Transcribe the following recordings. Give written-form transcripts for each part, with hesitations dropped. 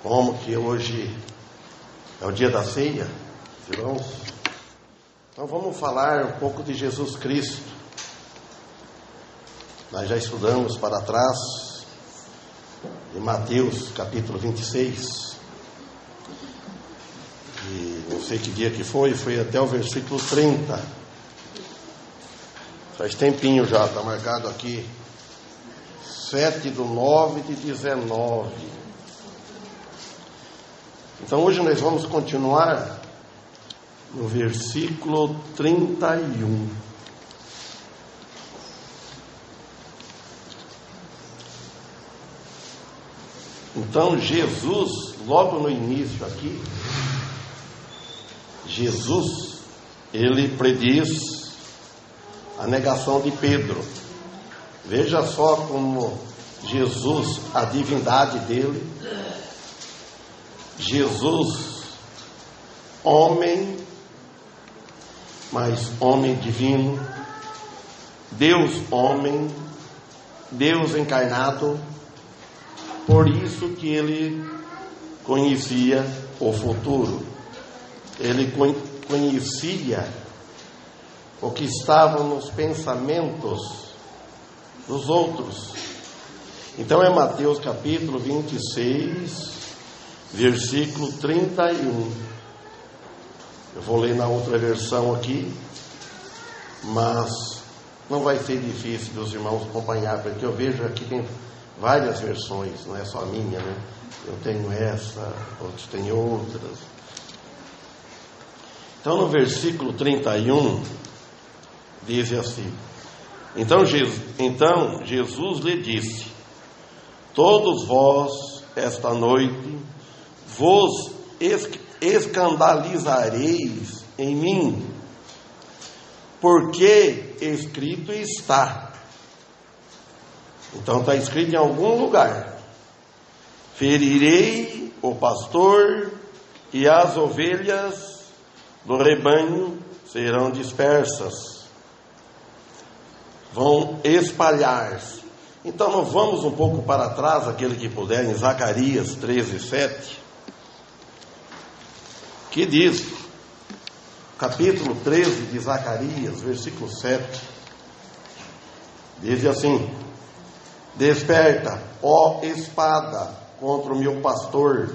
Como que hoje é o dia da ceia, irmãos? Então vamos falar um pouco de Jesus Cristo. Nós já estudamos para trás em Mateus capítulo 26. E não sei que dia que foi até o versículo 30. Faz tempinho já, está marcado aqui 7/9/19. Então hoje nós vamos continuar no versículo 31. Então Jesus, logo no início aqui, Jesus, ele prediz a negação de Pedro. Veja só como Jesus, a divindade dele, Jesus, homem, mas homem divino, Deus homem, Deus encarnado. Por isso que ele conhecia o futuro, ele conhecia o que estava nos pensamentos dos outros. Então é Mateus capítulo 26, versículo 31. Eu vou ler na outra versão aqui, mas não vai ser difícil dos irmãos acompanhar, porque eu vejo aqui tem várias versões, não é só a minha, né? Eu tenho essa, outros têm outras. Então no versículo 31 diz assim: Então Jesus lhe disse: Todos vós esta noite vos escandalizareis em mim, porque escrito está. Então está escrito em algum lugar: ferirei o pastor e as ovelhas do rebanho serão dispersas, vão espalhar-se. Então nós vamos um pouco para trás, aquele que puder, em Zacarias 13:7, que diz, capítulo 13 de Zacarias, versículo 7, diz assim: Desperta, ó espada, contra o meu pastor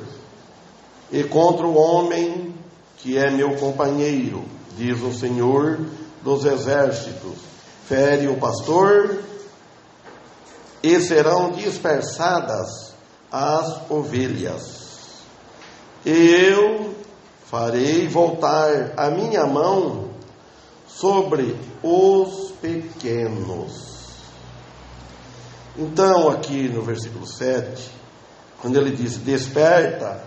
e contra o homem que é meu companheiro, diz o Senhor dos exércitos. Fere o pastor e serão dispersadas as ovelhas. Eu farei voltar a minha mão sobre os pequenos. Então aqui no versículo 7, quando ele diz: Desperta,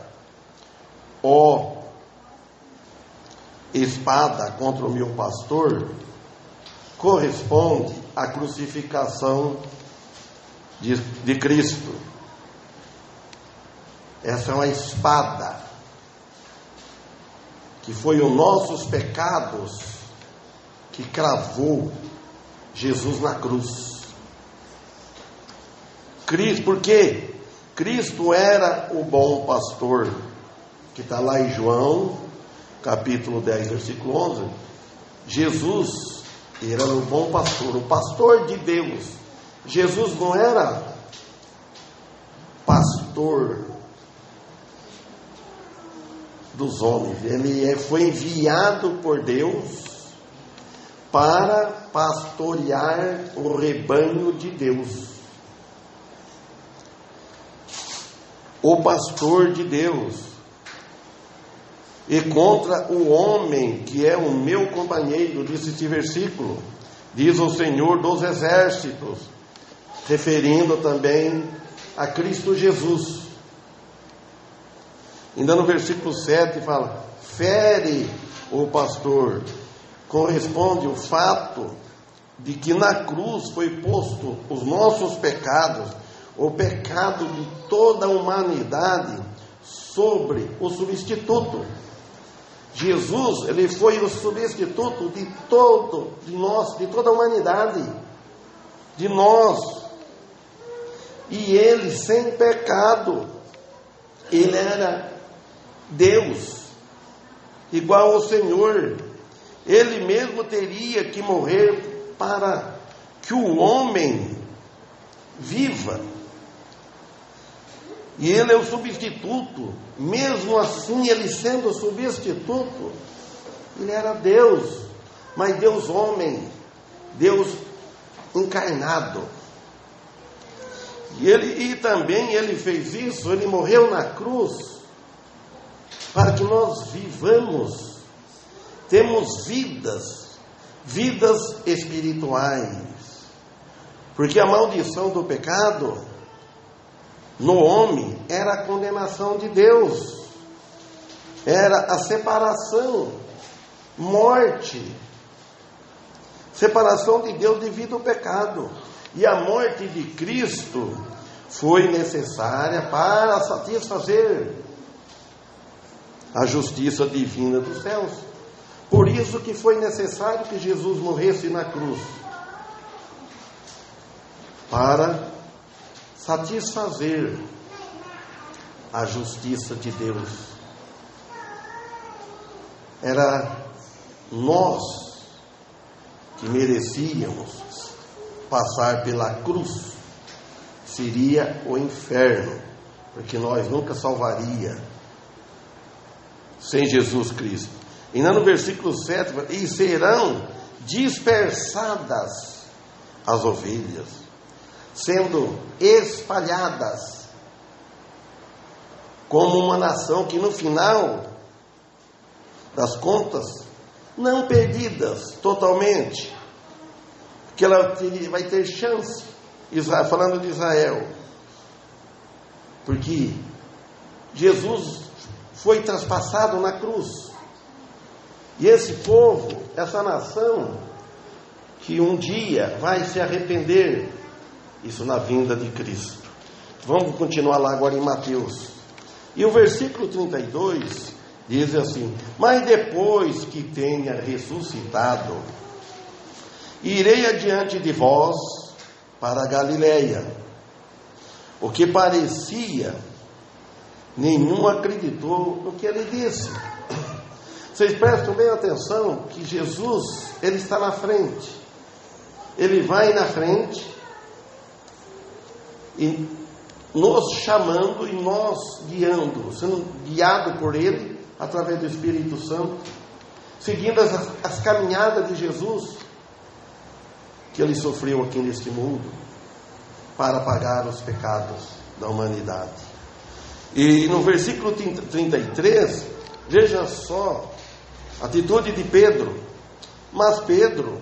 ó espada, contra o meu pastor, corresponde à crucificação de Cristo. Essa é uma espada que foi os nossos pecados que cravou Jesus na cruz. Cristo, porque Cristo era o bom pastor, que está lá em João capítulo 10, versículo 11. Jesus era o bom pastor, o pastor de Deus. Jesus não era pastor dos homens, ele foi enviado por Deus para pastorear o rebanho de Deus. O pastor de Deus. E contra o homem que é o meu companheiro, disse esse versículo, diz o Senhor dos exércitos, referindo também a Cristo Jesus. Ainda no versículo 7 fala: fere o pastor. Corresponde o fato de que na cruz foi posto os nossos pecados, o pecado de toda a humanidade, sobre o substituto. Jesus, ele foi o substituto de nós, de toda a humanidade, de nós. E ele sem pecado. Ele era Deus, igual ao Senhor. Ele mesmo teria que morrer para que o homem viva. E ele é o substituto. Mesmo assim, ele sendo substituto, ele era Deus, mas Deus homem, Deus encarnado. E também ele fez isso, ele morreu na cruz para que nós vivamos, temos vidas espirituais. Porque a maldição do pecado no homem era a condenação de Deus, era a separação, morte, separação de Deus devido ao pecado. E a morte de Cristo foi necessária para satisfazer a justiça divina dos céus. Por isso que foi necessário que Jesus morresse na cruz, para satisfazer a justiça de Deus. Era nós que merecíamos passar pela cruz, seria o inferno, porque nós nunca salvaria sem Jesus Cristo. E no versículo 7, e serão dispersadas as ovelhas, sendo espalhadas como uma nação que no final das contas, não perdidas totalmente, que ela vai ter chance, falando de Israel, porque Jesus foi traspassado na cruz, e esse povo, essa nação, que um dia vai se arrepender, isso na vinda de Cristo. Vamos continuar lá agora em Mateus. E o versículo 32 diz assim: mas depois que tenha ressuscitado, irei adiante de vós para a Galileia. O que parecia, nenhum acreditou no que ele disse. Vocês prestam bem atenção que Jesus, ele está na frente. Ele vai na frente e nos chamando e nós guiando, sendo guiado por ele através do Espírito Santo, seguindo as caminhadas de Jesus que ele sofreu aqui neste mundo para pagar os pecados da humanidade. E no versículo 33, veja só a atitude de Pedro. Mas Pedro,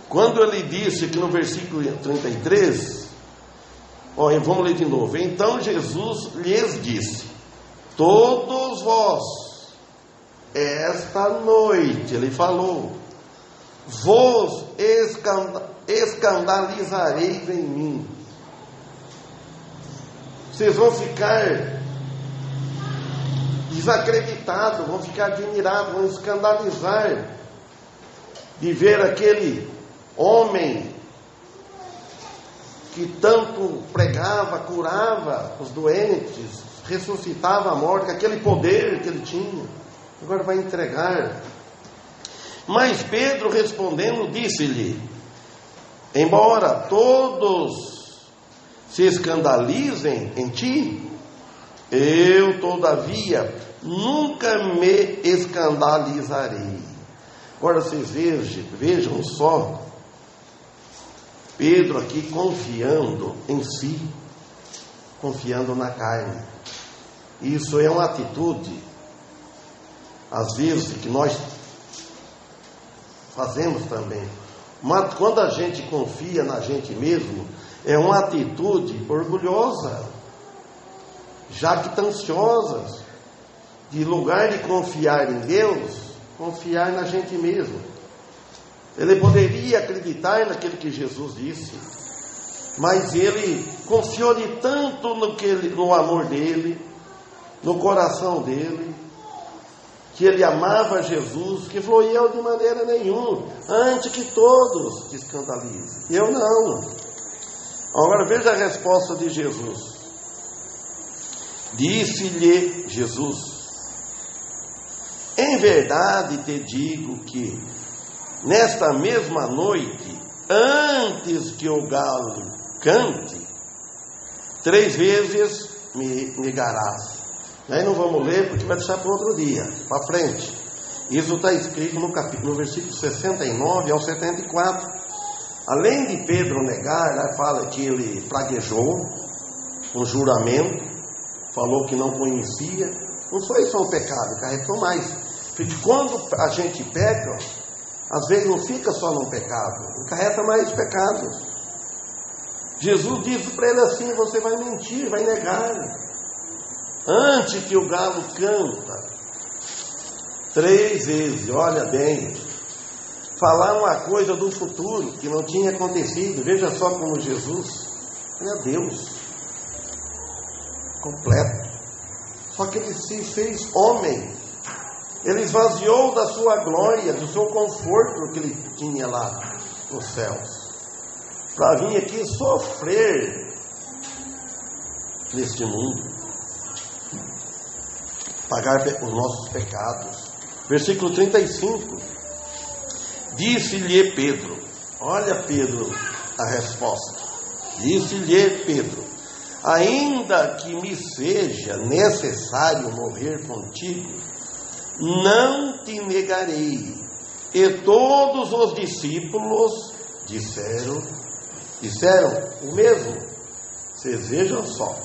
quando ele disse que no versículo 33, vamos ler de novo. Então Jesus lhes disse: todos vós, esta noite, ele falou, vos escandalizareis em mim. Vocês vão ficar desacreditados, vão ficar admirados, vão escandalizar de ver aquele homem que tanto pregava, curava os doentes, ressuscitava a morte, aquele poder que ele tinha, agora vai entregar. Mas Pedro respondendo disse-lhe: embora todos se escandalizem em ti, eu todavia nunca me escandalizarei. Agora vocês vejam só, Pedro aqui confiando em si, confiando na carne. Isso é uma atitude, às vezes, que nós fazemos também. Mas quando a gente confia na gente mesmo, é uma atitude orgulhosa, jactanciosa, de lugar de confiar em Deus, confiar na gente mesmo. Ele poderia acreditar naquilo que Jesus disse, mas ele confiou de tanto no amor dele, no coração dele, que ele amava Jesus, que falou: eu de maneira nenhuma, antes que todos te escandalizem, eu não. Agora veja a resposta de Jesus: Disse-lhe Jesus: em verdade te digo que, nesta mesma noite, antes que o galo cante, 3 vezes me negarás. Aí não vamos ler porque vai deixar para outro dia, para frente. Isso está escrito no versículo 69 ao 74. Além de Pedro negar, fala que ele praguejou um juramento, falou que não conhecia. Não foi só um pecado, carregou mais. Porque quando a gente peca, às vezes não fica só num pecado, encarreta mais pecados. Jesus disse para ele assim: você vai mentir, vai negar. Antes que o galo canta, 3 vezes, olha bem, falar uma coisa do futuro que não tinha acontecido. Veja só como Jesus é Deus completo. Só que ele se fez homem, ele esvaziou da sua glória, do seu conforto que ele tinha lá nos céus, para vir aqui sofrer neste mundo, pagar os nossos pecados. Versículo 35. Disse-lhe Pedro, olha Pedro, a resposta. Disse-lhe Pedro: ainda que me seja necessário morrer contigo, não te negarei. E todos os discípulos disseram o mesmo. Vocês vejam só,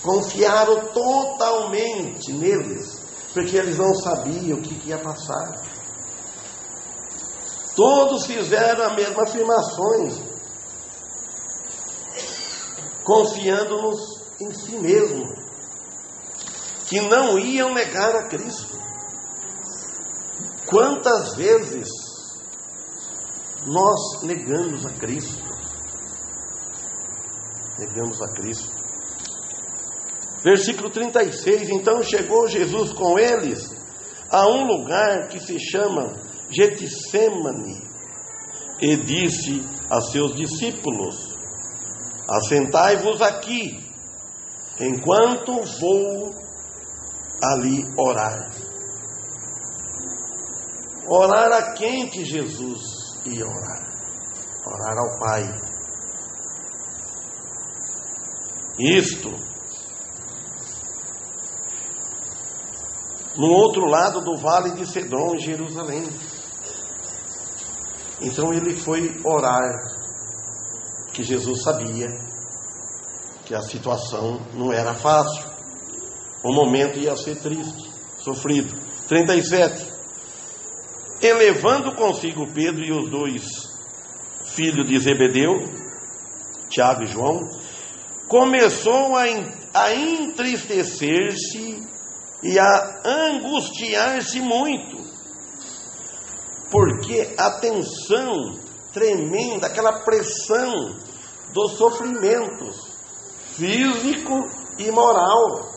confiaram totalmente neles, porque eles não sabiam o que ia passar. Todos fizeram as mesmas afirmações, confiando-nos em si mesmo, que não iam negar a Cristo. Quantas vezes nós negamos a Cristo? Negamos a Cristo. Versículo 36. Então chegou Jesus com eles a um lugar que se chama Getsêmani, e disse a seus discípulos: assentai-vos aqui, enquanto vou ali orar. Orar a quem que Jesus ia orar? Orar ao Pai. Isto no outro lado do vale de Cedron, em Jerusalém. Então ele foi orar, que Jesus sabia que a situação não era fácil, o momento ia ser triste, sofrido. 37. E levando consigo Pedro e os 2 filhos de Zebedeu, Tiago e João, começou a entristecer-se e a angustiar-se muito, porque a tensão tremenda, aquela pressão dos sofrimentos físico e moral.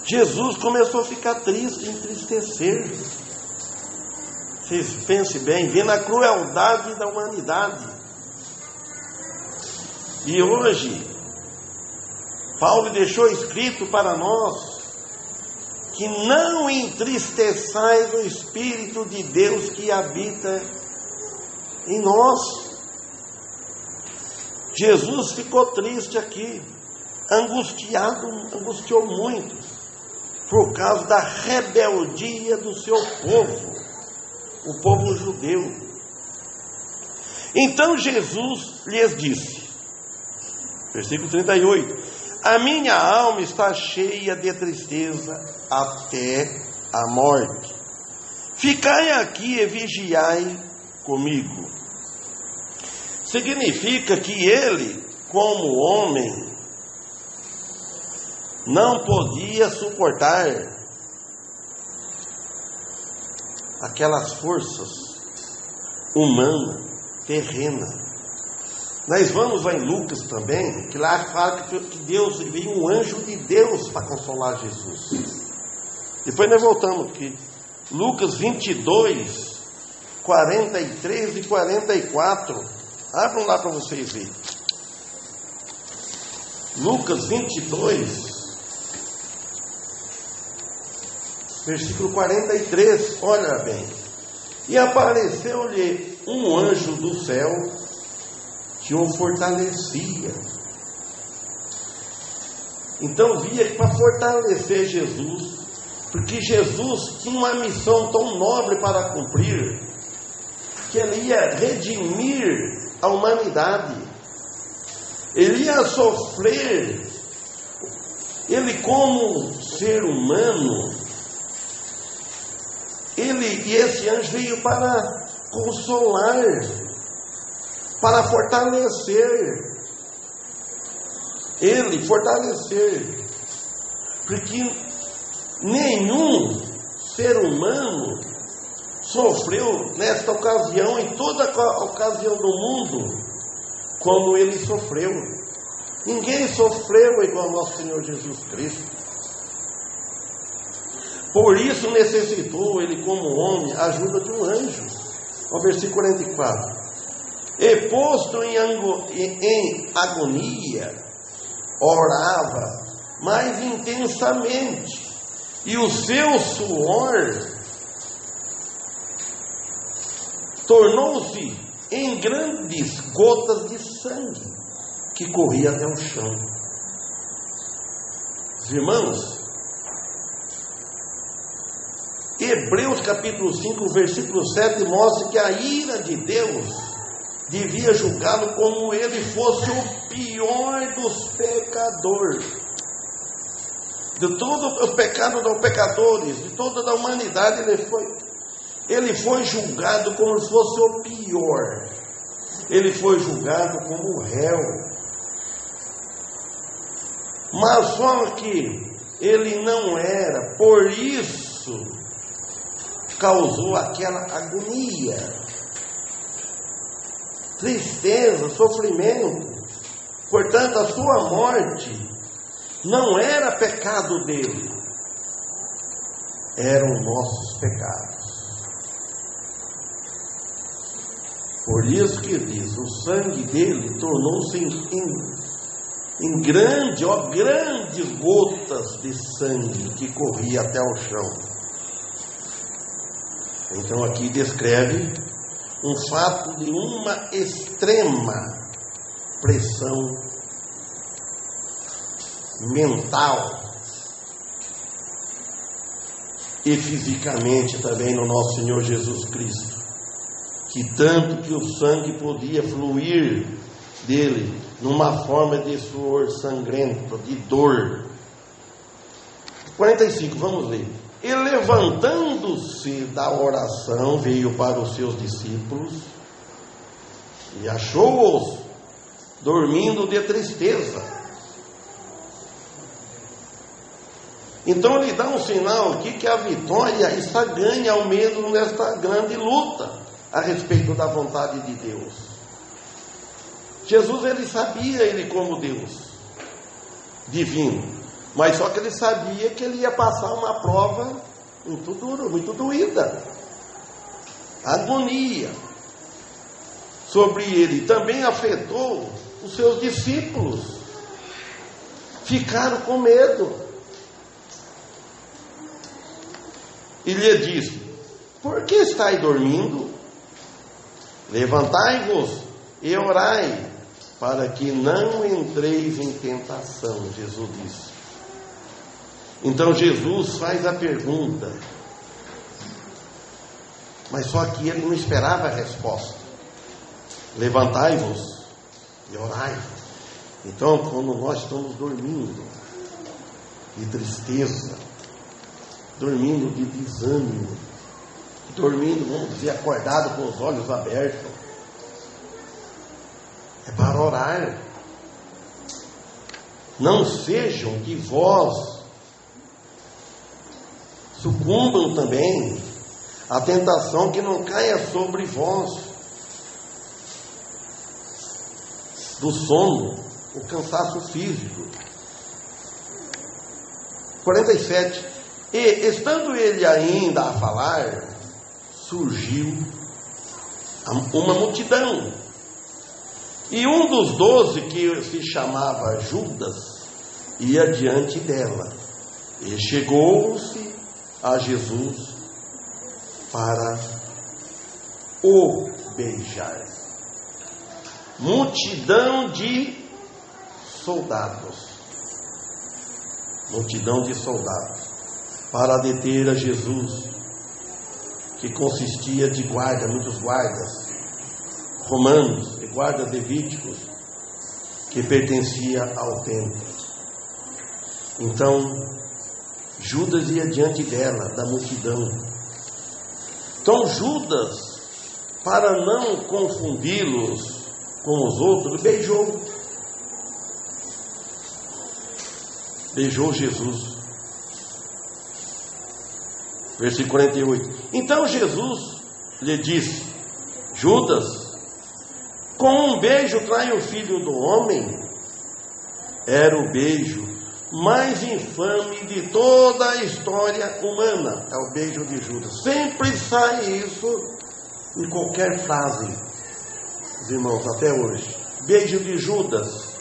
Jesus começou a ficar triste, entristecer. Vocês pensem bem, vendo a crueldade da humanidade. E hoje Paulo deixou escrito para nós que não entristeçais o Espírito de Deus que habita em nós. Jesus ficou triste aqui, angustiou muito, por causa da rebeldia do seu povo, o povo judeu. Então Jesus lhes disse, versículo 38, a minha alma está cheia de tristeza até a morte. Ficai aqui e vigiai comigo. Significa que ele, como homem, não podia suportar aquelas forças humanas, terrenas. Nós vamos lá em Lucas também, que lá fala que Deus, veio um anjo de Deus para consolar Jesus. Depois nós voltamos aqui. Lucas 22, 43 e 44. Abram lá para vocês verem. Lucas 22, versículo 43, olha bem. E apareceu-lhe um anjo do céu que o fortalecia. Então via que para fortalecer Jesus, porque Jesus tinha uma missão tão nobre para cumprir, que ele ia redimir a humanidade, ele ia sofrer, ele como ser humano, e esse anjo veio para consolar, para fortalecer, porque nenhum ser humano sofreu nesta ocasião, em toda a ocasião do mundo, como ele sofreu. Ninguém sofreu igual ao nosso Senhor Jesus Cristo. Por isso necessitou ele, como homem, a ajuda de um anjo. O versículo 44. E posto em agonia, orava mais intensamente, e o seu suor tornou-se em grandes gotas de sangue que corria até o chão. Os irmãos, Hebreus capítulo 5, versículo 7 mostra que a ira de Deus devia julgá-lo como ele fosse o pior dos pecadores, de todos os pecados dos pecadores, de toda a humanidade. Ele foi julgado como se fosse o pior. Ele foi julgado como réu. Mas só que ele não era, por isso causou aquela agonia, tristeza, sofrimento. Portanto, a sua morte não era pecado dele, eram nossos pecados. Por isso que diz, o sangue dele tornou-se em grandes gotas de sangue que corria até o chão. Então aqui descreve um fato de uma extrema pressão mental e fisicamente também no nosso Senhor Jesus Cristo, que tanto que o sangue podia fluir dele numa forma de suor sangrento, de dor. 45, vamos ler. E levantando-se da oração, veio para os seus discípulos e achou-os dormindo de tristeza. Então ele dá um sinal aqui que a vitória está ganha ao menos nesta grande luta a respeito da vontade de Deus. Jesus, ele sabia, ele como Deus divino, mas só que ele sabia que ele ia passar uma prova muito dura, muito doída, agonia sobre ele. Também afetou os seus discípulos, ficaram com medo. E lhe disse: por que estáis dormindo? Levantai-vos e orai, para que não entreis em tentação. Jesus disse. Então Jesus faz a pergunta, mas só que ele não esperava a resposta. Levantai-vos e orai. Então, quando nós estamos dormindo de tristeza, dormindo de desânimo, dormindo, vamos dizer, acordado com os olhos abertos, é para orar. Não sejam que vós sucumbam também à tentação, que não caia sobre vós do sono, o cansaço físico. 47. E estando ele ainda a falar, surgiu uma multidão, E um dos 12, que se chamava Judas, ia diante dela. E chegou-se a Jesus para o beijar. Multidão de soldados, para deter a Jesus, que consistia de guarda, muitos guardas romanos e guardas levíticos, que pertencia ao templo. Então, Judas ia diante dela, da multidão. Então, Judas, para não confundi-los com os outros, beijou Jesus. Versículo 48. Então Jesus lhe disse: Judas, com um beijo trai o filho do homem? Era o beijo mais infame de toda a história humana. É o beijo de Judas. Sempre sai isso em qualquer frase, os irmãos, até hoje. Beijo de Judas,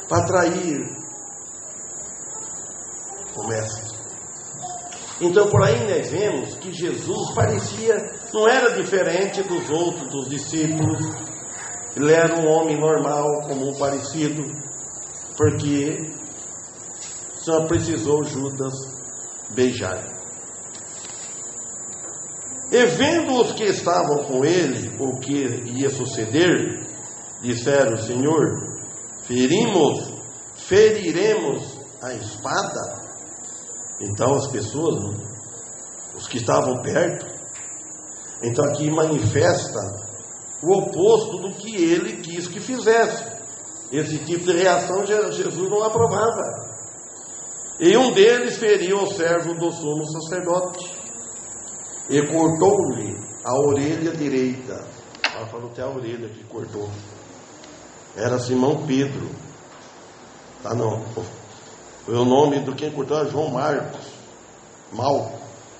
para trair o mestre. Então por aí nós vemos que Jesus não era diferente dos outros, dos discípulos. Ele era um homem normal, comum, parecido, porque só precisou Judas beijar. E vendo os que estavam com ele o que ia suceder, disseram: Senhor, feriremos a espada? Então as pessoas, os que estavam perto, então aqui manifesta o oposto do que ele quis que fizesse. Esse tipo de reação Jesus não aprovava. E um deles feriu o servo do sumo sacerdote e cortou-lhe a orelha direita. Ela falou até a orelha que cortou. Era Simão Pedro. Tá, não. Foi o nome do quem cortou, era João Marcos.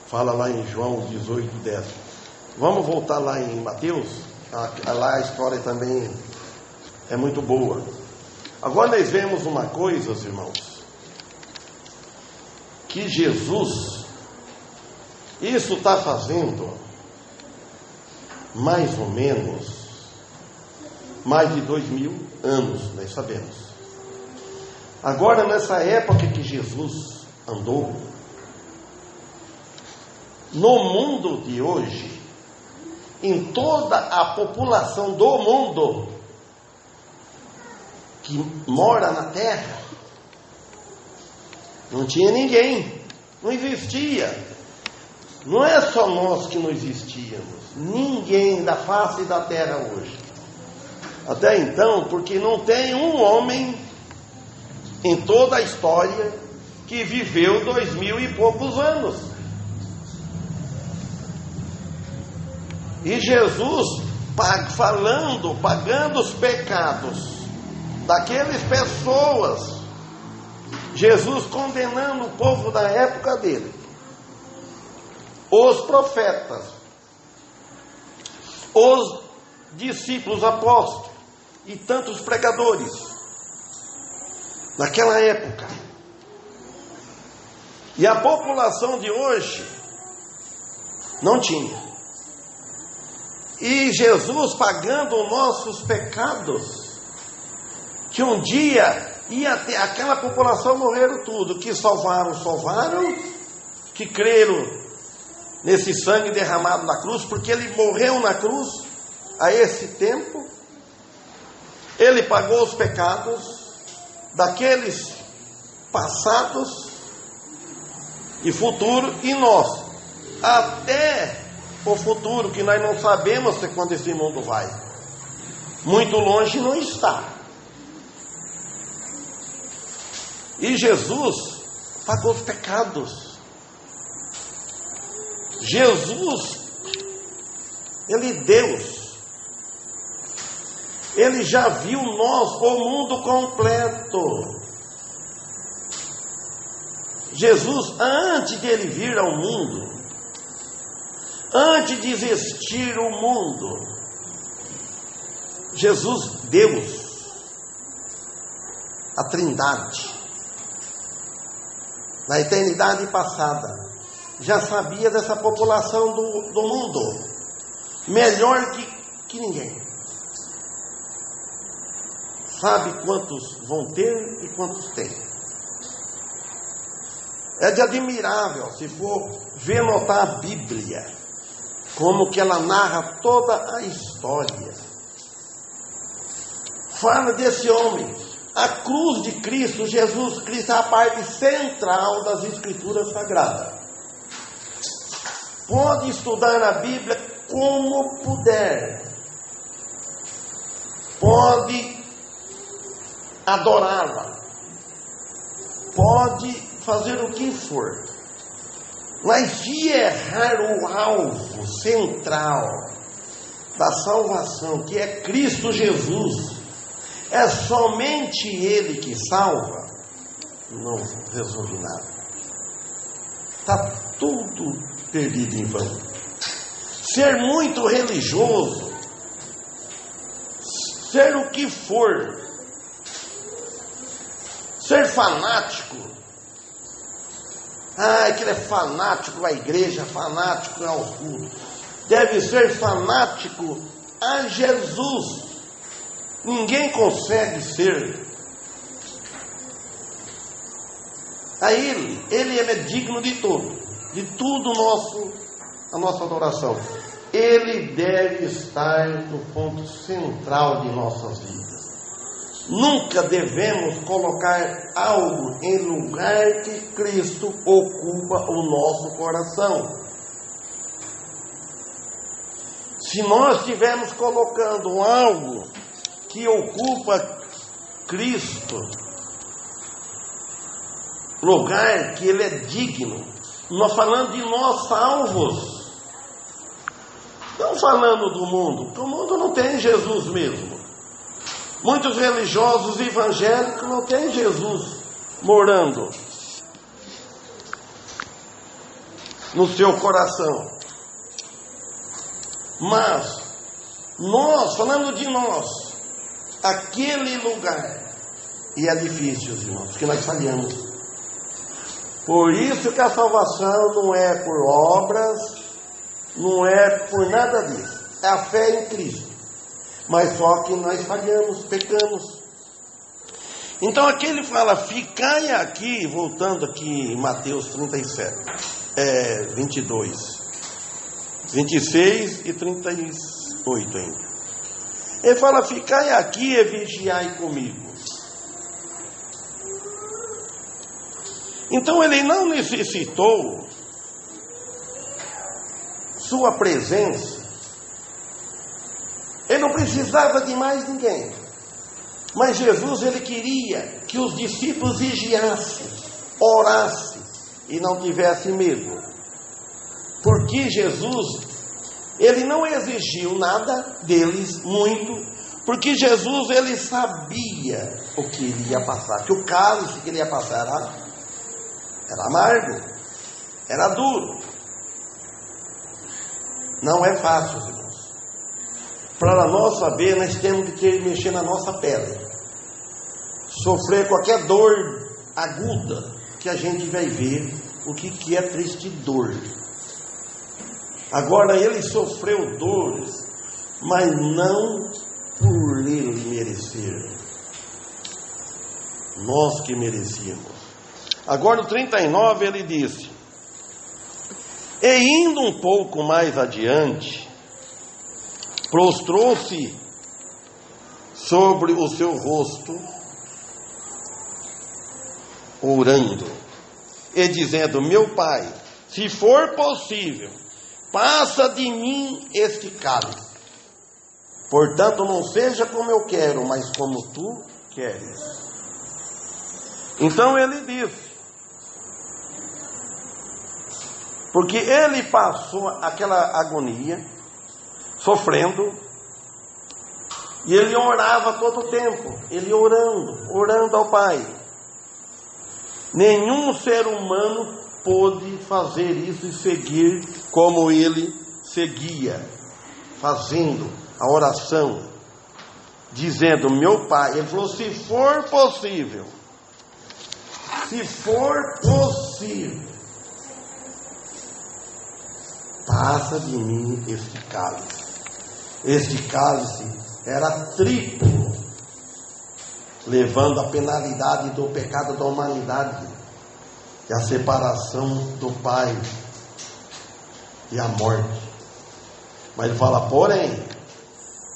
Fala lá em João 18:10. Vamos voltar lá em Mateus. Lá a história também é muito boa. Agora nós vemos uma coisa, irmãos, que Jesus, isso está fazendo mais ou menos mais de 2000 anos, nós sabemos. Agora, nessa época que Jesus andou, no mundo de hoje, em toda a população do mundo que mora na terra, não tinha ninguém, não existia. Não é só nós que não existíamos, ninguém da face da terra hoje. Até então, porque não tem um homem em toda a história que viveu 2000 e poucos anos. E Jesus pagando os pecados daquelas pessoas, Jesus condenando o povo da época dele, os profetas, os discípulos, apóstolos e tantos pregadores naquela época. E a população de hoje não tinha. E Jesus pagando os nossos pecados, que um dia ia ter aquela população morreram tudo, que salvaram, que creram nesse sangue derramado na cruz, porque ele morreu na cruz a esse tempo, ele pagou os pecados daqueles passados e futuro, e nós, até o futuro, que nós não sabemos até quando esse mundo vai, muito longe não está. E Jesus pagou os pecados. Jesus, Ele Deus, Ele já viu nós, o mundo completo. Jesus, antes de Ele vir ao mundo, antes de existir o mundo, Jesus, Deus, a Trindade, na eternidade passada, já sabia dessa população do mundo, melhor que ninguém. Sabe quantos vão ter e quantos têm. É de admirável, se for ver, notar a Bíblia, como que ela narra toda a história. Fala desse homem. A cruz de Cristo, Jesus Cristo, é a parte central das Escrituras Sagradas. Pode estudar a Bíblia como puder. Pode adorá-la. Pode fazer o que for. Mas de errar o alvo central da salvação, que é Cristo Jesus, é somente Ele que salva, não resolve nada. Está tudo perdido em vão. Ser muito religioso, ser o que for, ser fanático, aquele é fanático à igreja, fanático aos cultos, deve ser fanático a Jesus. Ninguém consegue ser a Ele. Ele é digno de tudo a nossa adoração. Ele deve estar no ponto central de nossas vidas. Nunca devemos colocar algo em lugar que Cristo ocupa o nosso coração. Se nós estivermos colocando algo que ocupa Cristo, lugar que Ele é digno, nós falando de nós salvos, não falando do mundo, porque o mundo não tem Jesus mesmo. Muitos religiosos evangélicos não têm Jesus morando no seu coração. Mas nós, falando de nós, aquele lugar, e é difícil, irmãos, porque nós falhamos. Por isso que a salvação não é por obras, não é por nada disso. É a fé em Cristo. Mas só que nós falhamos, pecamos. Então aqui ele fala, ficai aqui, voltando aqui em Mateus 37, 22, 26 e 38 ainda. Ele fala, ficai aqui e vigiai comigo. Então ele não necessitou sua presença. Ele não precisava de mais ninguém. Mas Jesus, ele queria que os discípulos vigiassem, orassem e não tivessem medo. Porque Jesus, ele não exigiu nada deles muito, porque Jesus, ele sabia o que ele ia passar, que o cálice que ele ia passar era amargo, era duro. Não é fácil, irmãos. Para nós saber, nós temos que mexer na nossa pele, sofrer qualquer dor aguda, que a gente vai ver o que é triste dor. Agora ele sofreu dores, mas não por ele merecer, nós que merecíamos. Agora o 39 ele disse, e indo um pouco mais adiante, prostrou-se sobre o seu rosto, orando, e dizendo, meu Pai, se for possível, passa de mim este cálice. Portanto, não seja como eu quero, mas como tu queres. Então ele disse, porque ele passou aquela agonia, sofrendo, e ele orava todo o tempo, ele orando ao Pai. Nenhum ser humano pôde fazer isso e seguir como ele seguia, fazendo a oração. dizendo: meu Pai, ele falou, se for possível, passa de mim este cálice. Este cálice era triplo, levando a penalidade do pecado da humanidade, e a separação do Pai e a morte. Mas ele fala: porém,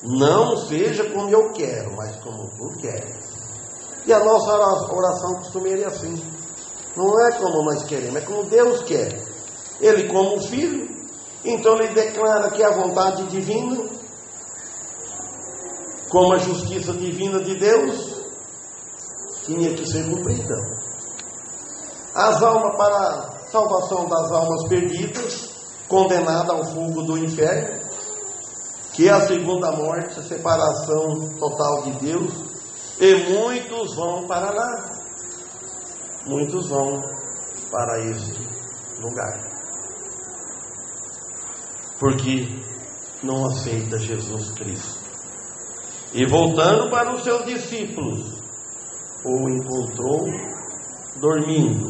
não seja como eu quero, mas como tu queres. E a nossa oração costumeira é assim: não é como nós queremos, é como Deus quer. Ele, como filho, então ele declara que a vontade divina, como a justiça divina de Deus, tinha que ser cumprida. As almas, para a salvação das almas perdidas, condenadas ao fogo do inferno, que é a segunda morte, a separação total de Deus, e muitos vão para lá, muitos vão para este lugar, porque não aceita Jesus Cristo. E voltando para os seus discípulos, o encontrou dormindo,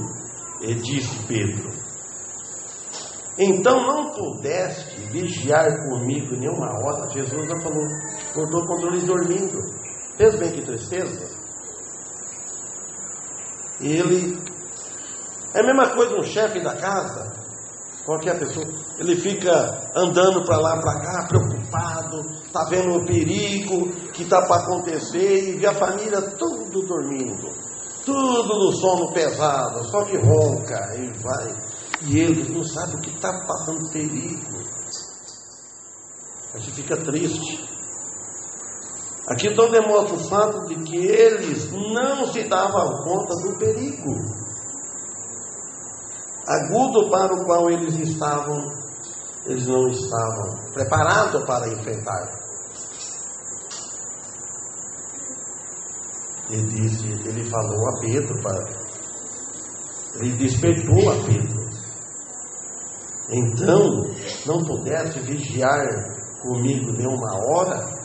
e disse Pedro: então não pudeste vigiar comigo nenhuma hora? Jesus já falou, voltou quando eles dormindo. Fez bem, que tristeza. Ele é a mesma coisa um chefe da casa, qualquer pessoa, ele fica andando para lá, para cá, preocupado, está vendo o perigo que está para acontecer, e vê a família tudo dormindo, tudo no sono pesado, só que ronca e vai, e eles não sabem o que está passando perigo. A gente fica triste. Aqui então demonstra o fato de que eles não se davam conta do perigo agudo para o qual eles não estavam preparados para enfrentar. Ele falou a Pedro, ele despertou a Pedro: então não pudeste vigiar comigo nenhuma hora?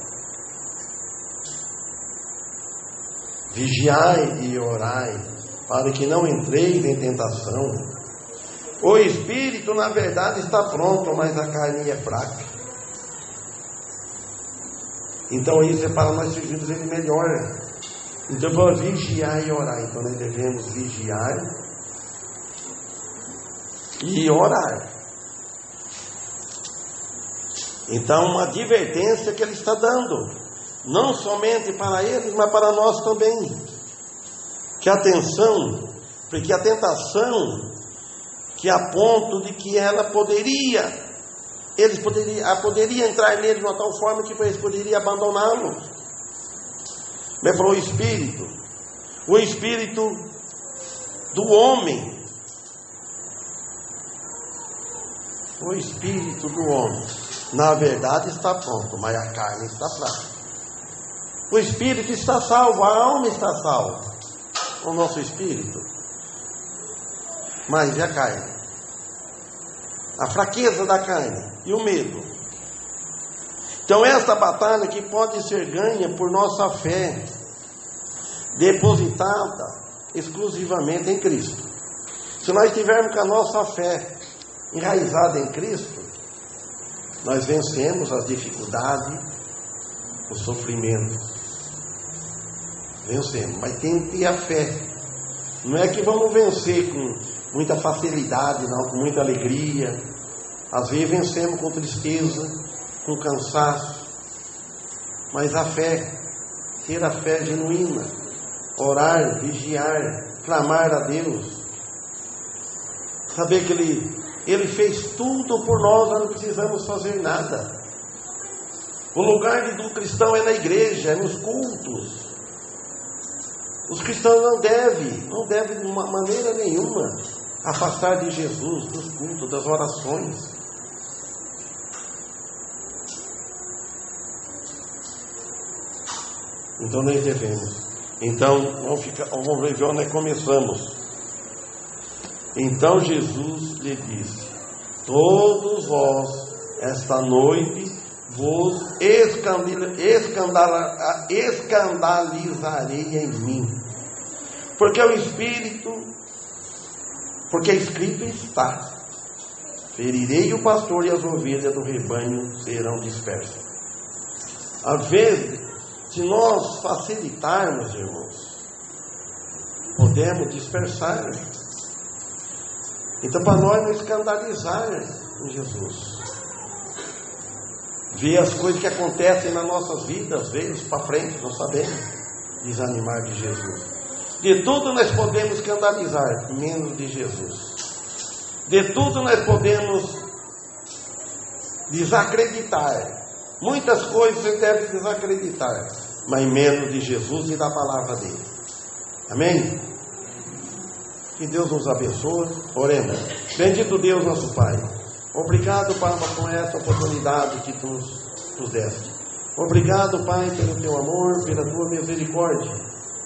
Vigiai e orai, para que não entreis em tentação. O espírito, na verdade, está pronto, mas a carne é fraca. Então isso é para nós servirmos ele melhor. Então, para vigiar e orar, então nós devemos vigiar e orar. Então, uma advertência que ele está dando, não somente para eles, mas para nós também. Que atenção, porque a tentação, que a ponto de que ela poderia entrar nele de uma tal forma que eles poderiam abandoná-lo. Mas para o espírito do homem, na verdade está pronto, mas a carne está fraca. O espírito está salvo, a alma está salva, o nosso espírito, mas e a carne? A fraqueza da carne e o medo. Então esta batalha que pode ser ganha por nossa fé, depositada exclusivamente em Cristo. Se nós tivermos com a nossa fé enraizada em Cristo, nós vencemos as dificuldades, os sofrimentos. Vencemos, mas tem que ter a fé. Não é que vamos vencer com muita facilidade, não, com muita alegria. Às vezes vencemos com tristeza, com cansaço. Mas a fé, ter a fé genuína, orar, vigiar, clamar a Deus, saber que Ele fez tudo por nós não precisamos fazer nada. O lugar do cristão é na igreja, é nos cultos. Os cristãos não devem de uma maneira nenhuma afastar de Jesus, dos cultos, das orações. Então nós devemos. Então vamos ver onde nós começamos. Então Jesus lhe disse: todos vós esta noite vos escandalizarei em mim. Porque o Espírito, porque escrito está: ferirei o pastor e as ovelhas do rebanho serão dispersas. Às vezes, se nós facilitarmos, irmãos, podemos dispersar. Então, para nós não escandalizar em Jesus, ver as coisas que acontecem nas nossas vidas, às vezes para frente, não sabemos desanimar de Jesus. De tudo nós podemos escandalizar, menos de Jesus. De tudo nós podemos desacreditar. Muitas coisas você deve desacreditar, mas menos de Jesus e da palavra dele. Amém? Que Deus nos abençoe. Oremos. Bendito Deus, nosso Pai, obrigado, Pai, por essa oportunidade que tu nos deste. Obrigado, Pai, pelo teu amor, pela tua misericórdia.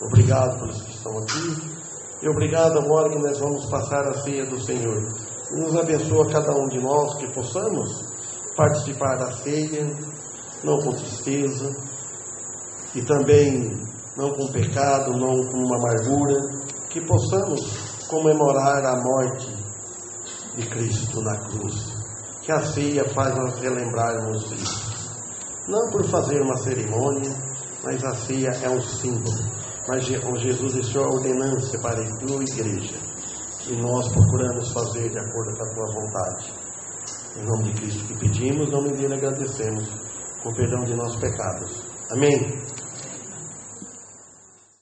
Obrigado pelos que estão aqui. E obrigado agora que nós vamos passar a ceia do Senhor. Nos abençoa cada um de nós, que possamos participar da ceia, não com tristeza, e também não com pecado, não com uma amargura, que possamos comemorar a morte de Cristo na cruz. Que a ceia faz nós relembrarmos isso. Não por fazer uma cerimônia, mas a ceia é um símbolo. Mas Jesus deixou a ordenança para a tua igreja, e nós procuramos fazer de acordo com a tua vontade. Em nome de Cristo que pedimos, em nome dele agradecemos, com perdão de nossos pecados. Amém.